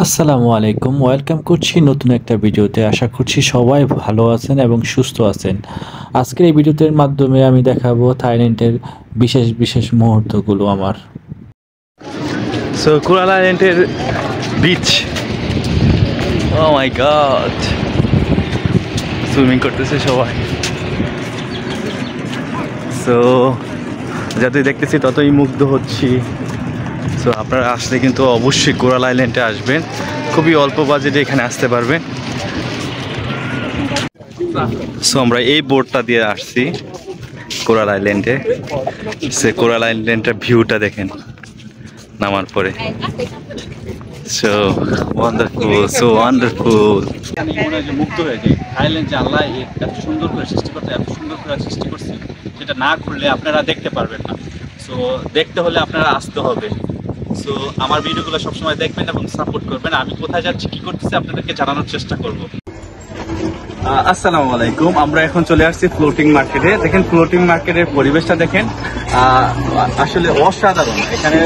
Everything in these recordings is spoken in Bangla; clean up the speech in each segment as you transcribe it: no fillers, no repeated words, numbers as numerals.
আসসালামু আলাইকুম, ওয়েলকাম করছি নতুন একটা ভিডিওতে। আশা করছি সবাই ভালো আছেন এবং সুস্থ আছেন। আজকের এই ভিডিওটির মাধ্যমে আমি দেখাবো থাইল্যান্ডের বিশেষ বিশেষ মুহূর্তগুলো আমার। সো কুয়ালা আইল্যান্ডের বিচ, ও মাই গড, সুইমিং করতেছে সবাই। সো যতই দেখতেছি ততই মুগ্ধ হচ্ছি। সো আপনারা আসলে কিন্তু অবশ্যই কোরাল আইল্যান্ডে আসবেন, খুবই অল্প বাজেটে এখানে আসতে পারবেন। সো আমরা এই বোটটা দিয়ে আসছি কোরাল আইল্যান্ডে। সে কোরাল আইল্যান্ডের ভিউটা দেখেন নামার পরে। So wonderful, so wonderful. আমি মনে হয় যে মুগ্ধ হয়ে যাই। থাইল্যান্ড যে আল্লাহ এত সুন্দর করে সৃষ্টি করতে, এত সুন্দর করে সৃষ্টি করছে, যেটা না করলে আপনারা দেখতে পারবেন না। সো দেখতে হলে আপনারা আসতে হবে। সো আমার ভিডিওগুলো সবসময় দেখবেন এবং সাপোর্ট করবেন। আমি কোথায় যাচ্ছি, কি করতেছি আপনাদেরকে জানানোর চেষ্টা করব। আসসালামু আলাইকুম। আমরা এখন চলে আসছি ফ্লোটিং মার্কেটে। দেখেন ফ্লোটিং মার্কেটের পরিবেশটা দেখেন, আসলে অসাধারণ। এখানে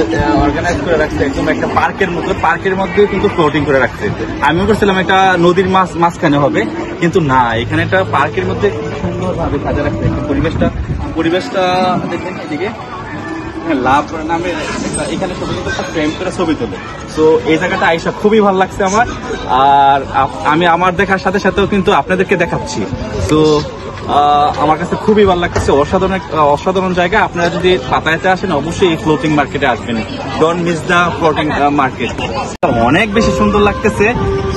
অর্গানাইজ করে রাখছে একদম একটা পার্কের মতো, পার্কের মধ্যে কিন্তু ফ্লোটিং করে রাখছে। আমিও করছিলাম একটা নদীর মাঝখানে হবে, কিন্তু না, এখানে একটা পার্কের মধ্যে সুন্দরভাবে সাজা রাখছে। পরিবেশটা দেখেন এদিকে লাভ নামে এখানে ছবি একটা ফ্রেম করে ছবি তোলে। সো এই জায়গাটা আইসা খুবই ভালো লাগছে আমার। আর আমি আমার দেখার সাথে সাথেও কিন্তু আপনাদেরকে দেখাচ্ছি। তো আমার কাছে খুবই ভালো লাগতেছে, অসাধারণ জায়গা। আপনারা যদি পাতায়াতে আসেন অবশ্যই এই ফ্লোটিং মার্কেটে আসবেন। Don't miss the floating market. অনেক বেশি সুন্দর লাগতেছে।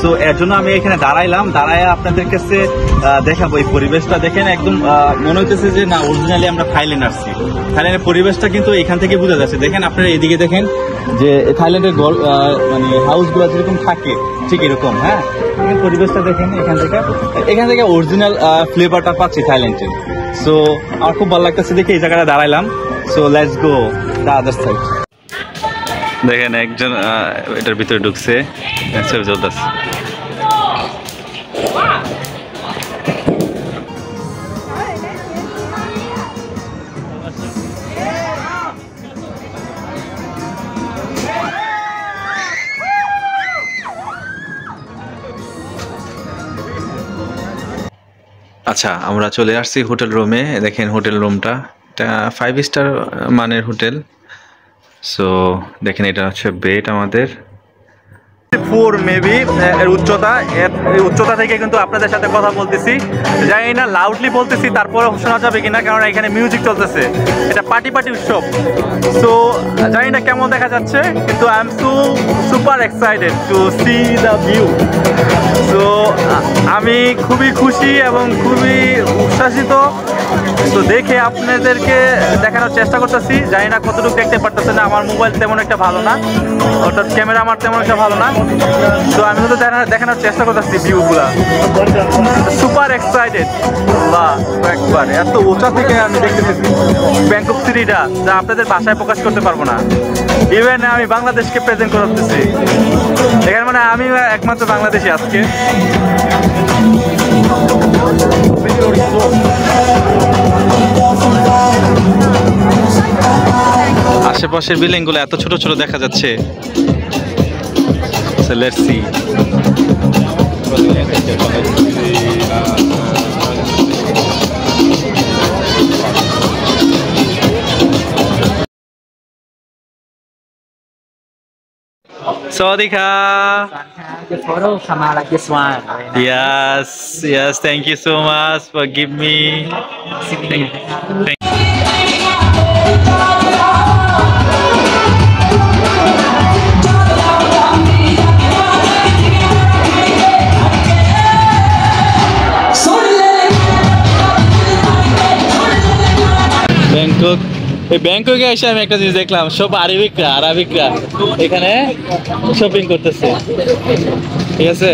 সো এর জন্য আমি এখানে দাঁড়ায় আপনাদের কাছে দেখাবো। এই পরিবেশটা দেখেন, একদম মনে হইতেছে যে না, অরিজিনালি আমরা থাইল্যান্ড আসছি। থাইল্যান্ডের পরিবেশটা কিন্তু এখান থেকে বোঝা যাচ্ছে। দেখেন আপনারা এদিকে দেখেন যে থাইল্যান্ডের মানে হাউসগুলো যেরকম থাকে ঠিক এরকম। হ্যাঁ, পরিবেশটা দেখেন এখান থেকে অরিজিনাল ফ্লেভারটা পাচ্ছি থাইল্যান্ডের। সো আমার খুব ভালো লাগতেছে দেখে এই জায়গাটা দাঁড়াইলাম। So let's go the other side. দেখেন একজন এটার ভিতরে ঢুকছে, চলতেছে। আচ্ছা, আমরা চলে আসছি হোটেল রুমে। দেখেন হোটেল রুমটা, এটা 5 স্টার মানের হোটেল। সো দেখেন এটা হচ্ছে বেড আমাদের 4 মেবি এর উচ্চতা। এই উচ্চতা থেকে কিন্তু আপনাদের সাথে কথা বলতেছি, জানি না লাউডলি বলতেছি তারপরে শোনা যাবে কিনা, কারণ এখানে মিউজিক চলতেছে। এটা পার্টি উৎসব। সো জানি না কেমন দেখা যাচ্ছে, কিন্তু I am super excited to C the view. So আমি খুবই খুশি এবং খুবই উচ্ছ্বাসিত। তো দেখে আপনাদেরকে দেখানোর চেষ্টা করতেছি। জানি না কতটুকু দেখতে পারতেছে না, আমার মোবাইল তেমন একটা ভালো না, অর্থাৎ ক্যামেরা আমার তেমন একটা ভালো না। তো আমি তো দেখানোর চেষ্টা করতেছি ভিউগুলা। Super excited. একবার এত উঁচা থেকে আমি দেখতেছি ব্যাংকক সিটিটা, যা আপনাদের ভাষায় প্রকাশ করতে পারবো না। ইভেন আমি বাংলাদেশকে প্রেজেন্ট করতেছি এখানে, মানে আমি একমাত্র বাংলাদেশি আজকে। আশেপাশের বিল্ডিং গুলো এত ছোট ছোট দেখা যাচ্ছে। Let's see. Sawadika. The photo come out like this one. Yes, thank you so much for giving me. Thank ব্যাংককে এসে আমি একটা জিনিস দেখলাম, সব আরবিকরা এখানে শপিং করতেছে। ঠিক আছে,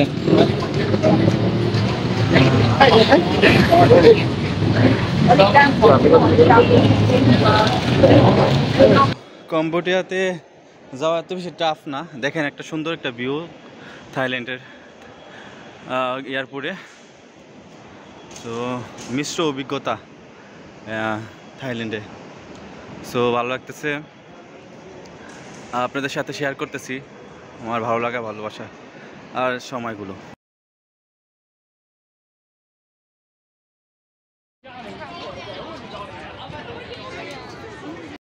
কম্বোডিয়াতে যাওয়া এত বেশি টাফ না। দেখেন একটা সুন্দর একটা ভিউ থাইল্যান্ডের এয়ারপোর্টে। তো মিশ্র অভিজ্ঞতা থাইল্যান্ডে। সো ভালো লাগতেছে, আপনাদের সাথে শেয়ার করতেছি আমার ভালো লাগা ভালোবাসা। আর সময়গুলো।